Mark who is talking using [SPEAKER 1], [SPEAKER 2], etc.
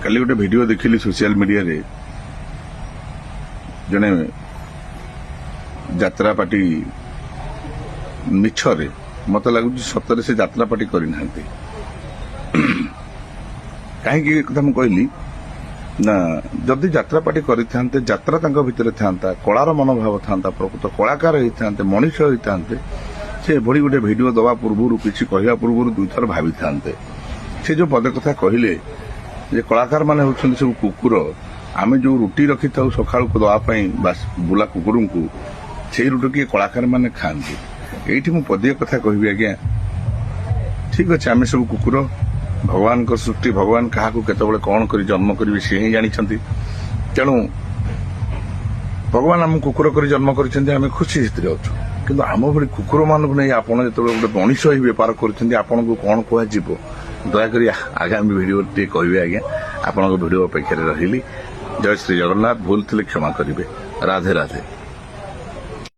[SPEAKER 1] କାଲି ଗୋଟେ ଭିଡିଓ ଦେଖିଲି ସୋସିଆଲ ମିଡିଆରେ ଜଣେ ଯାତ୍ରା ପାର୍ଟି ମିଛରେ ମତେ ଲାଗୁଛି ସତରେ ସେ ଯାତ୍ରା ପାର୍ଟି କରିନାହାନ୍ତି। କାହିଁକି ଏ କଥା ମୁଁ କହିଲି ନା ଯଦି ଯାତ୍ରା ପାର୍ଟି କରିଥାନ୍ତେ ଯାତ୍ରା ତାଙ୍କ ଭିତରେ ଥାନ୍ତା କଳାର ମନୋଭାବ ଥାନ୍ତା ପ୍ରକୃତ କଳାକାର ହେଇଥାନ୍ତେ ମଣିଷ ହେଇଥାନ୍ତେ ସେ ଏଭଳି ଗୋଟେ ଭିଡିଓ ଦେବା ପୂର୍ବରୁ କିଛି କହିବା ପୂର୍ବରୁ ଦୁଇଥର ଭାବିଥାନ୍ତେ। ସେ ଯୋଉ ପଦ କଥା କହିଲେ ଯେ କଳାକାର ମାନେ ହେଉଛନ୍ତି ସବୁ କୁକୁର ଆମେ ଯୋଉ ରୁଟି ରଖିଥାଉ ସକାଳକୁ ଦେବା ପାଇଁ ବୁଲା କୁକୁରଙ୍କୁ ସେଇ ରୁଟି କିଏ କଳାକାର ମାନେ ଖାଆନ୍ତି। ଏଇଠି ମୁଁ ପଦିଏ କଥା କହିବି ଆଜ୍ଞା ଠିକ ଅଛି ଆମେ ସବୁ କୁକୁର ଭଗବାନଙ୍କ ସୃଷ୍ଟି ଭଗବାନ କାହାକୁ କେତେବେଳେ କଣ କରି ଜନ୍ମ କରିବେ ସେ ହିଁ ଜାଣିଛନ୍ତି। ତେଣୁ ଭଗବାନ ଆମକୁ କୁକୁର କରି ଜନ୍ମ କରିଛନ୍ତି ଆମେ ଖୁସି ସେଥିରେ ଅଛୁ। କିନ୍ତୁ ଆମ ଭଳି କୁକୁର ମାନଙ୍କୁ ନେଇ ଆପଣ ଯେତେବେଳେ ଗୋଟେ ମଣିଷ ହେଇ ବେପାର କରୁଛନ୍ତି ଆପଣଙ୍କୁ କଣ କୁହାଯିବ ଦୟାକରି ଆଗାମୀ ଭିଡିଓ ଟିକେ କହିବେ ଆଜ୍ଞା। ଆପଣଙ୍କ ଭିଡିଓ ଅପେକ୍ଷାରେ ରହିଲି। ଜୟ ଶ୍ରୀ ଜଗନ୍ନାଥ। ଭୁଲ ଥିଲେ କ୍ଷମା କରିବେ। ରାଧେ ରାଧେ।